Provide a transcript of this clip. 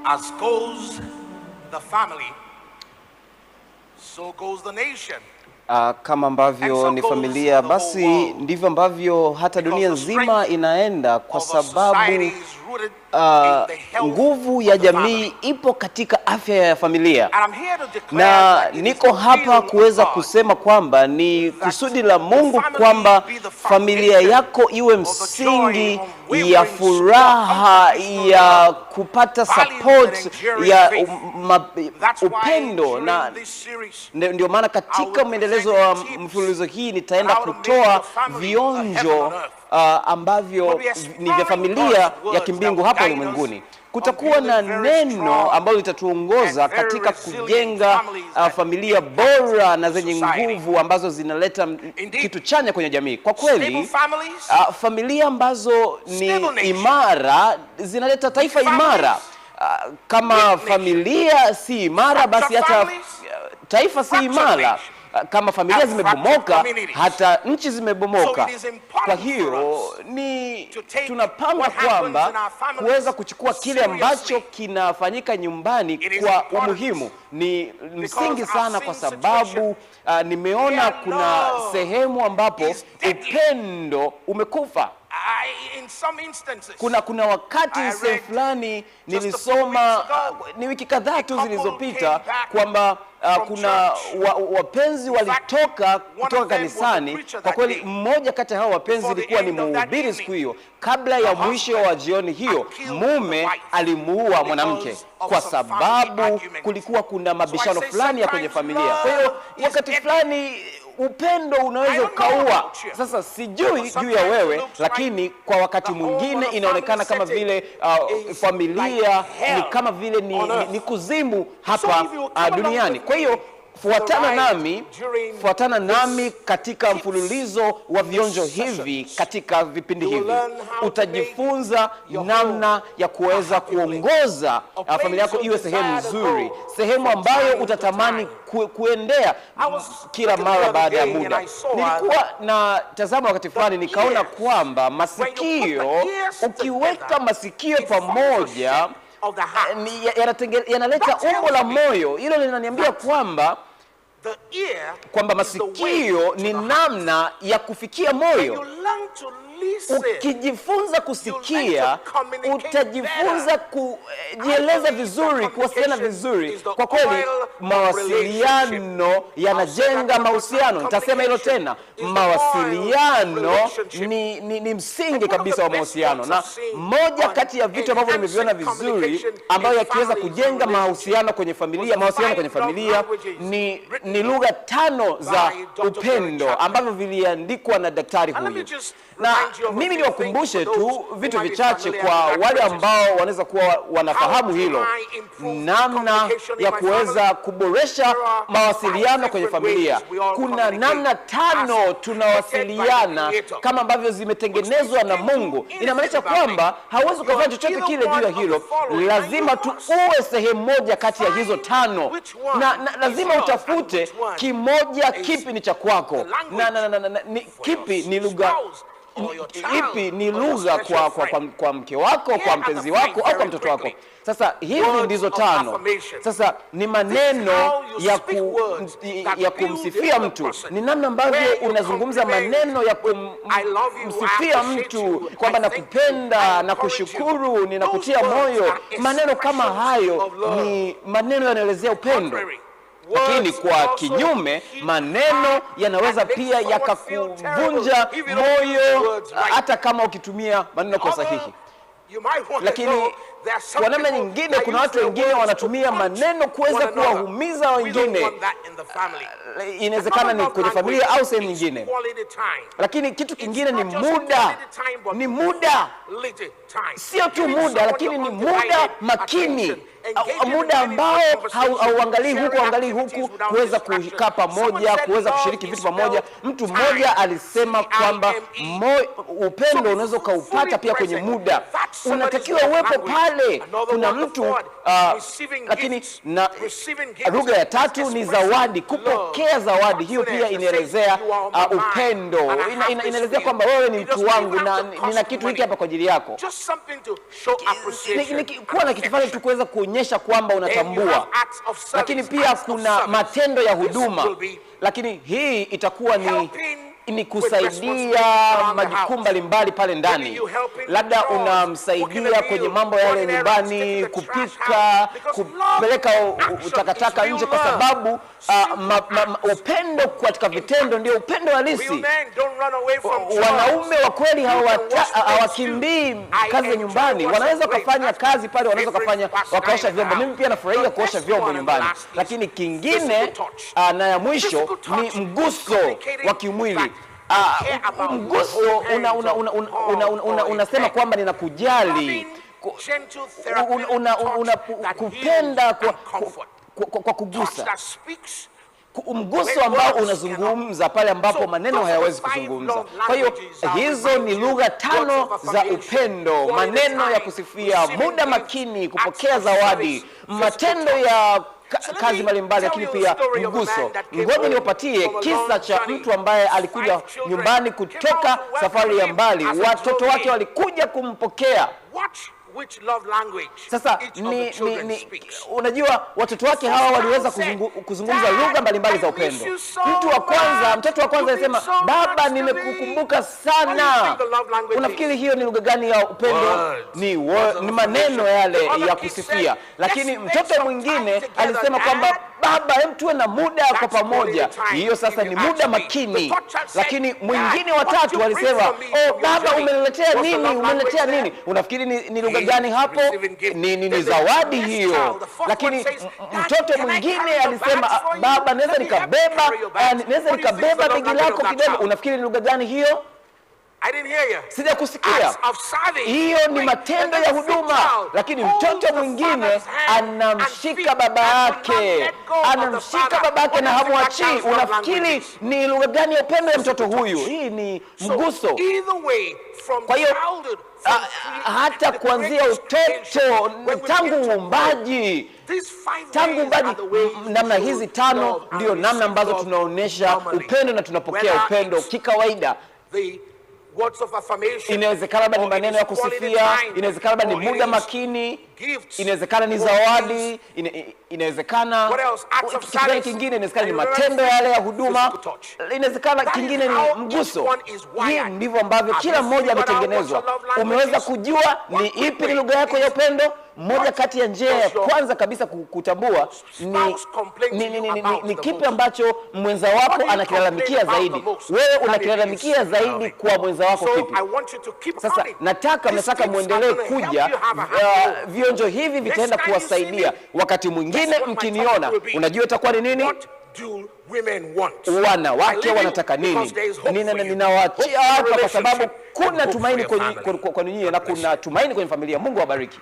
As goes the family, so goes the nation. Kama ambavyo ni familia, basi ndivyo ambavyo hata dunia nzima inaenda, kwa sababu nguvu ya jamii ipo katika afya ya familia. Na niko hapa kuweza kusema kwamba ni kusudi la Mungu kwamba familia yako iwe msingi ya furaha, ya kupata support, ya upendo. Na ndio maana katika mwendelezo wa mfululizo hii nitaenda kutoa vionjo ambavyo ni vya familia ya kimbingu hapa ulimwenguni. Kutakuwa na neno ambalo litatuongoza katika kujenga familia bora na zenye nguvu ambazo zinaleta kitu chanya kwenye jamii. Kwa kweli, familia ambazo ni imara zinaleta taifa imara. Kama familia si imara, basi hata taifa si imara. Kama familia zimebomoka, hata nchi zimebomoka. Kwa hiyo tunapanga kwamba kuweza kuchukua kile ambacho kinafanyika nyumbani kwa umuhimu. Ni msingi sana, kwa sababu nimeona kuna sehemu ambapo upendo umekufa. Kuna wakati sehemu fulani nilisoma ni wiki kadhaa tu zilizopita kwamba kuna wapenzi walitoka kutoka kanisani. Kwa kweli, mmoja kati ya hao wapenzi ilikuwa ni mhubiri siku hiyo. Kabla ya mwisho wa jioni hiyo, mume alimuua mwanamke kwa sababu kulikuwa kuna mabishano fulani ya kwenye familia. Kwa hiyo wakati fulani upendo unaweza ukaua. Sasa sijui juu ya wewe, lakini kwa wakati mwingine inaonekana kama vile familia ni kama vile ni kuzimu hapa duniani. Kwa hiyo fuatana nami katika mfululizo wa vionjo hivi. Katika vipindi hivi utajifunza namna ya kuweza kuongoza familia yako iwe sehemu nzuri, sehemu ambayo utatamani kuendea kila mara baada ya muda. Nilikuwa na tazama wakati fulani, nikaona kwamba masikio, ukiweka masikio pamoja, yanaleta umbo la moyo. Hilo linaniambia kwamba masikio ni namna ya kufikia moyo. Ukijifunza kusikia, utajifunza kujieleza vizuri, kuwasiliana vizuri. Kwa kweli, mawasiliano yanajenga mahusiano. Nitasema hilo tena, mawasiliano ni msingi kabisa wa mahusiano. Na moja kati ya vitu ambavyo nimeviona vizuri ambayo yakiweza kujenga mahusiano kwenye familia ni lugha 5 za upendo ambavyo viliandikwa na daktari huyu. Na mimi niwakumbushe tu vitu vichache kwa wale ambao wanaweza kuwa wanafahamu hilo, namna ya kuweza kuboresha mawasiliano kwenye familia. Kuna namna 5 tunawasiliana kama ambavyo zimetengenezwa na Mungu. Inamaanisha kwamba hauwezi kufanya chochote kile juu ya hilo. Lazima tu uwe sehemu moja kati ya hizo 5, na lazima utafute kimoja, kipi ni cha kwako, kipi ni lugha, ipi ni lugha kwa mke wako, kwa mpenzi wako, au kwa mtoto wako. Sasa hizi ndizo 5. Sasa ni maneno ya kumsifia mtu. Ni namna ambavyo unazungumza maneno ya kumsifia mtu kwamba nakupenda, nakushukuru, ninakutia moyo. Maneno kama hayo ni maneno yanaelezea upendo. Lakini kwa kinyume, maneno yanaweza pia yakakuvunja moyo hata kama ukitumia maneno kwa sahihi. Lakini kwa namna nyingine, kuna watu wengine wanatumia maneno kuweza kuwahumiza wengine. Inawezekana ni kwenye familia au sehemu nyingine. Lakini kitu kingine ni muda. Sio tu muda, lakini ni muda makini. Muda ambao hauangalii huku, kuweza kukaa pamoja, kuweza kushiriki vitu pamoja. Mtu mmoja alisema kwamba upendo unaweza ukaupata pia kwenye muda. Unatakiwa uwepo pale pale kuna mtu lakini na lugha ya tatu ni zawadi, kupokea zawadi. Hiyo pia inaelezea upendo, inaelezea kwamba wewe ni mtu wangu na nina kitu hiki hapa kwa ajili yako. Kuwa na kitu fulani tu kuweza kuonyesha kwamba unatambua. Lakini pia kuna matendo ya huduma, lakini hii itakuwa ni kusaidia majukumu mbalimbali pale ndani. Labda unamsaidia kwenye mambo yale nyumbani, kupika, kupeleka takataka nje, kwa sababu upendo katika vitendo ndio upendo halisi. Wanaume wa kweli hawakimbii kazi ya nyumbani. Wanaweza kufanya kazi pale, wanaweza kufanya wakaosha vyombo. Mimi pia nafurahia kuosha vyombo nyumbani. Lakini kingine na ya mwisho ni mguso wa kimwili. Mguso unasema kwamba ninakujali, kupenda kwa kugusa. Mguso ambao unazungumza pale ambapo maneno hayawezi kuzungumza. Kwa hiyo hizo ni lugha 5 za upendo: maneno ya kusifia, muda makini, kupokea zawadi, matendo ya kazi mbalimbali, lakini pia mguso. Ngoja niwapatie kisa cha mtu ambaye alikuja nyumbani kutoka safari ya mbali. Watoto wake walikuja kumpokea. Sasa unajua watoto wake hawa waliweza kuzungumza lugha mbalimbali za upendo. Mtoto wa kwanza alisema, baba, nimekukumbuka sana. Unafikiri hiyo ni lugha gani ya upendo? Ni maneno yale ya kusifia. Lakini mtoto mwingine alisema kwamba, baba, tuwe na muda kwa pamoja. Hiyo sasa ni muda makini. Lakini mwingine wa tatu alisema, baba, umeniletea nini? Unafikiri ni lugha gani hapo? Ni zawadi hiyo. Lakini mtoto mwingine alisema, baba, naweza nikabeba begi lako kidogo. Unafikiri ni lugha gani hiyo? Sijakusikia. Hiyo ni matendo ya huduma. Lakini mtoto mwingine anamshika baba yake, na hamwachii. Unafikiri ni lugha gani ya upendo ya mtoto huyu? Hii ni mguso. Kwa hiyo hata kuanzia utoto, tangu uumbaji, namna hizi 5 ndio namna ambazo tunaonesha upendo na tunapokea upendo kikawaida. Inawezekana labda ni maneno ya kusifia, inawezekana labda ni muda makini, inawezekana ni zawadi, inawezekana kitu kingine, inawezekana ni matendo yale ya huduma, inawezekana kingine ni mguso. Hii ndivyo ambavyo kila mmoja ametengenezwa. Umeweza kujua ni ipi ni lugha yako ya upendo? Moja kati ya njia ya kwanza kabisa kutambua ni kipi ambacho mwenza wako anakilalamikia zaidi. Wewe unakilalamikia zaidi kwa mwenza wako kipi? Sasa nataka muendelee kuja. Vionjo hivi vitaenda kuwasaidia. Wakati mwingine mkiniona, unajua itakuwa ni nini? Wanawake wanataka nini? Ninawaachia hapa kwa sababu kuna tumaini kwa nyinyi na kuna tumaini kwenye familia. Mungu awabariki.